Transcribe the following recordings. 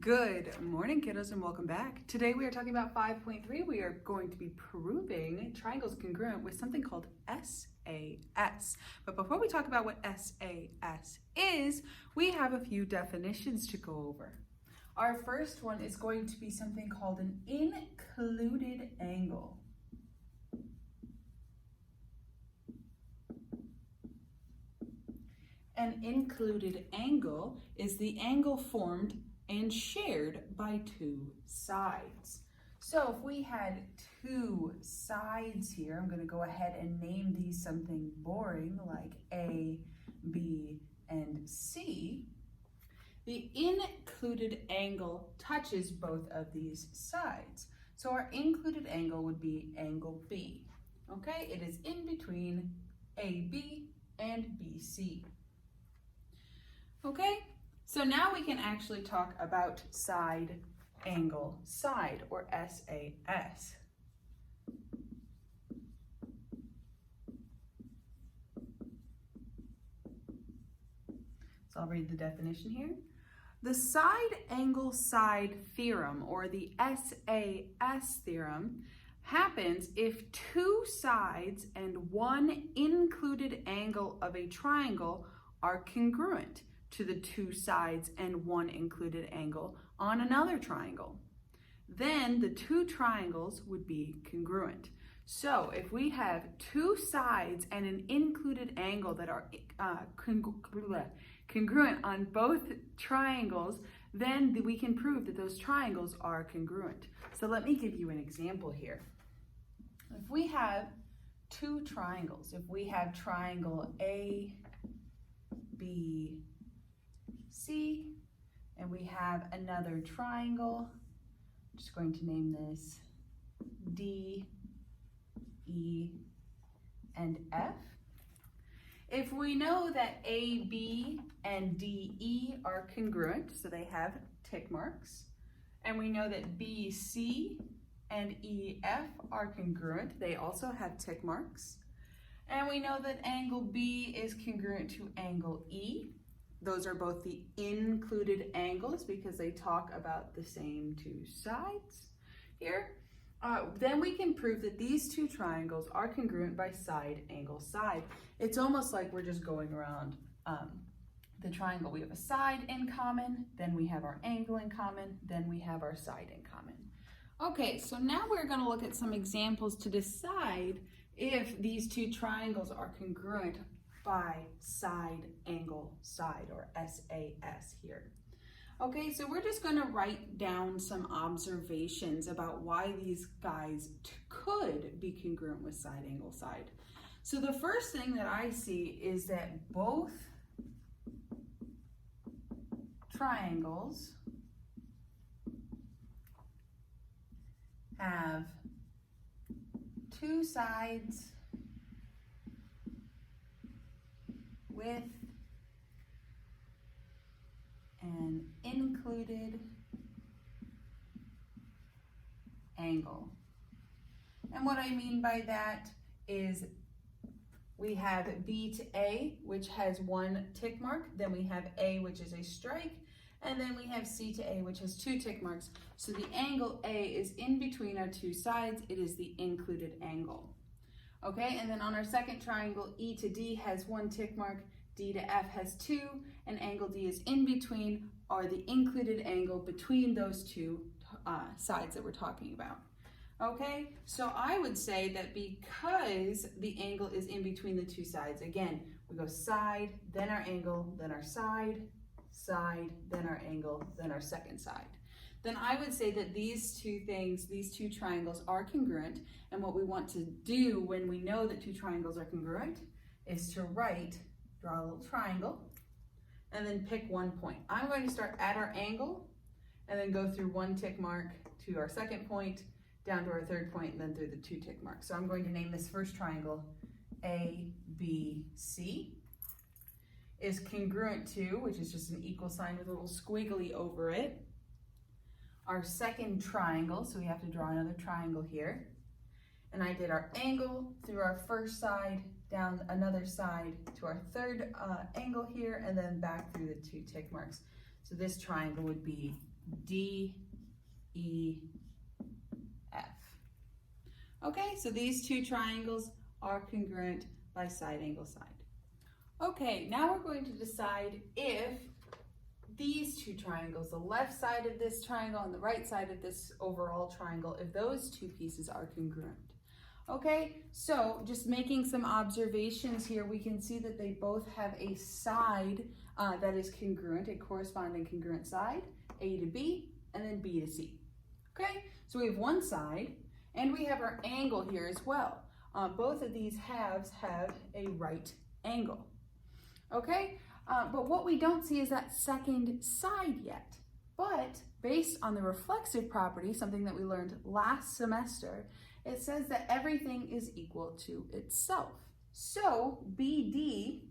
Good morning, kiddos, and welcome back. Today we are talking about 5.3. We are going to be proving triangles congruent with something called SAS. But before we talk about what SAS is, we have a few definitions to go over. Our first one is going to be something called an included angle. An included angle is the angle formed and shared by two sides. So if we had two sides here, I'm going to go ahead and name these something boring like A, B, and C. The included angle touches both of these sides. So our included angle would be angle B. Okay, it is in between AB and BC. Okay, so now we can actually talk about side angle side, or SAS. So I'll read the definition here. The side angle side theorem, or the SAS theorem, happens if two sides and one included angle of a triangle are congruent to the two sides and one included angle on another triangle. Then the two triangles would be congruent. So if we have two sides and an included angle that are congruent on both triangles, then we can prove that those triangles are congruent. So let me give you an example here. If we have two triangles, if we have triangle A, B, C, and we have another triangle, I'm just going to name this D, E, and F. If we know that A, B, and D, E are congruent, so they have tick marks, and we know that B, C, and E, F are congruent, they also have tick marks, and we know that angle B is congruent to angle E. Those are both the included angles because they talk about the same two sides here. Then we can prove that these two triangles are congruent by side angle side. It's almost like we're just going around the triangle. We have a side in common, then we have our angle in common, then we have our side in common. Okay, so now we're going to look at some examples to decide if these two triangles are congruent by side angle side, or SAS here. Okay, so we're just going to write down some observations about why these guys could be congruent with side angle side. So the first thing that I see is that both triangles have two sides with an included angle. And what I mean by that is we have B to A, which has one tick mark, then we have A, which is a strike, and then we have C to A, which has two tick marks. So the angle A is in between our two sides. It is the included angle. Okay, and then on our second triangle, E to D has one tick mark, D to F has two, and angle D is in between, or the included angle between those two sides that we're talking about. Okay, so I would say that because the angle is in between the two sides, again, we go side, then our angle, then our side, side, then our angle, then our second side. Then I would say that these two things, these two triangles are congruent, and what we want to do when we know that two triangles are congruent is to draw a little triangle, and then pick one point. I'm going to start at our angle, and then go through one tick mark to our second point, down to our third point, and then through the two tick marks. So I'm going to name this first triangle ABC, is congruent to, which is just an equal sign with a little squiggly over it, our second triangle, so we have to draw another triangle here. And I did our angle through our first side, down another side to our third angle here, and then back through the two tick marks. So this triangle would be D, E, F. Okay, so these two triangles are congruent by side angle side. Okay, now we're going to decide if these two triangles, the left side of this triangle and the right side of this overall triangle, if those two pieces are congruent. Okay, so just making some observations here, we can see that they both have a side that is congruent, a corresponding congruent side, A to B, and then B to C. Okay, so we have one side, and we have our angle here as well. Both of these halves have a right angle. Okay, but what we don't see is that second side yet. But based on the reflexive property, something that we learned last semester, it says that everything is equal to itself. So BD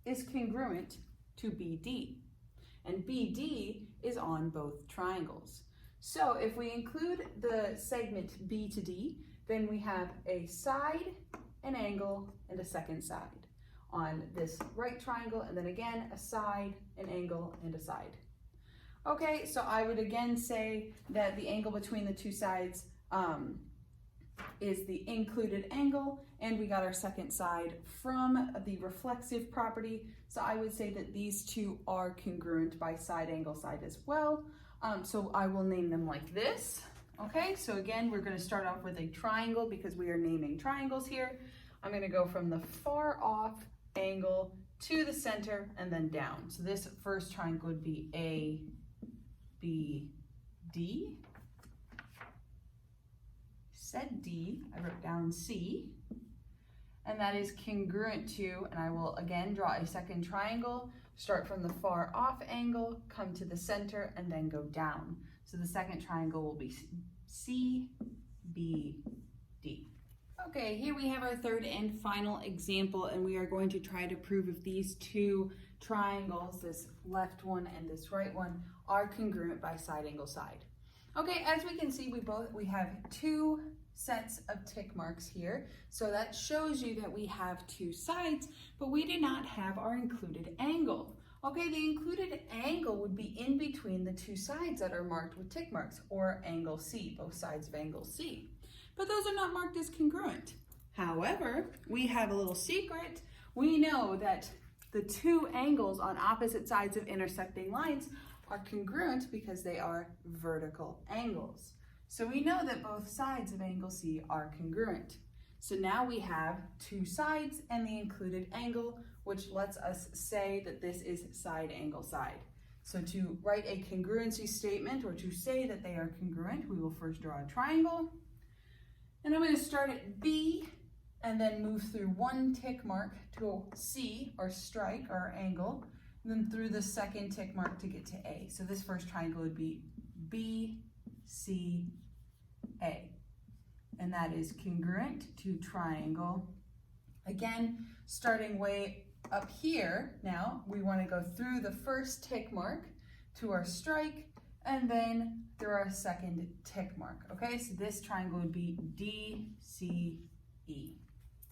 is congruent to BD, and BD is on both triangles. So if we include the segment B to D, then we have a side, an angle, and a second side on this right triangle, and then again a side, an angle, and a side. Okay, so I would again say that the angle between the two sides is the included angle, and we got our second side from the reflexive property. So I would say that these two are congruent by side angle side as well. So I will name them like this. Okay, so again, we're going to start off with a triangle because we are naming triangles here. I'm going to go from the far off angle to the center and then down. So this first triangle would be A, B, D. Said D, I wrote down C, and that is congruent to, and I will again draw a second triangle, start from the far off angle, come to the center, and then go down. So the second triangle will be C, B, D. Okay, here we have our third and final example, and we are going to try to prove if these two triangles, this left one and this right one, are congruent by side angle side. Okay, as we can see, we have two sets of tick marks here. So that shows you that we have two sides, but we do not have our included angle. Okay, the included angle would be in between the two sides that are marked with tick marks, or angle C, both sides of angle C. But those are not marked as congruent. However, we have a little secret. We know that the two angles on opposite sides of intersecting lines are congruent because they are vertical angles. So we know that both sides of angle C are congruent. So now we have two sides and the included angle, which lets us say that this is side angle side. So to write a congruency statement, or to say that they are congruent, we will first draw a triangle. And I'm going to start at B and then move through one tick mark to C, or strike, or angle, and then through the second tick mark to get to A. So this first triangle would be B, C, A. And that is congruent to triangle. Again, starting way up here, now we want to go through the first tick mark to our strike, and then through our second tick mark. Okay, so this triangle would be D, C, E.